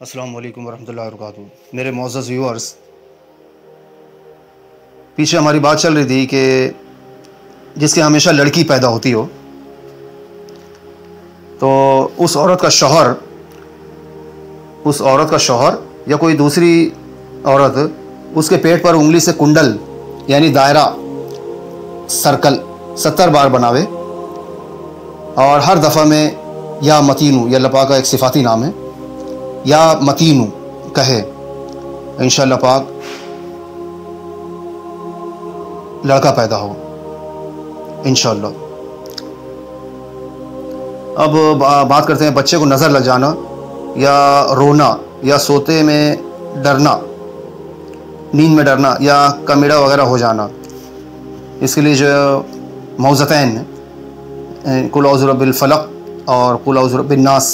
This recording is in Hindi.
अस्सलामु अलैकुम वरहमतुल्लाहि वबरकातुहू। मेरे मोअज़्ज़ज़ व्यूअर्स, पीछे हमारी बात चल रही थी कि जिसके हमेशा लड़की पैदा होती हो तो उस औरत का शौहर या कोई दूसरी औरत उसके पेट पर उंगली से कुंडल यानी दायरा सर्कल 70 बार बनावे और हर दफ़ा में या मतीनू, या अल्लाह पाक का एक सिफाती नाम है, या मतीनू कहे, इंशाअल्लाह पाक लड़का पैदा हो इंशाअल्लाह। अब बात करते हैं बच्चे को नज़र लग जाना या रोना या सोते में डरना, नींद में डरना या कमीड़ा वगैरह हो जाना। इसके लिए जो मौज़तैन कुल औज़ु बिल फलक और कुल औज़ु बिन नास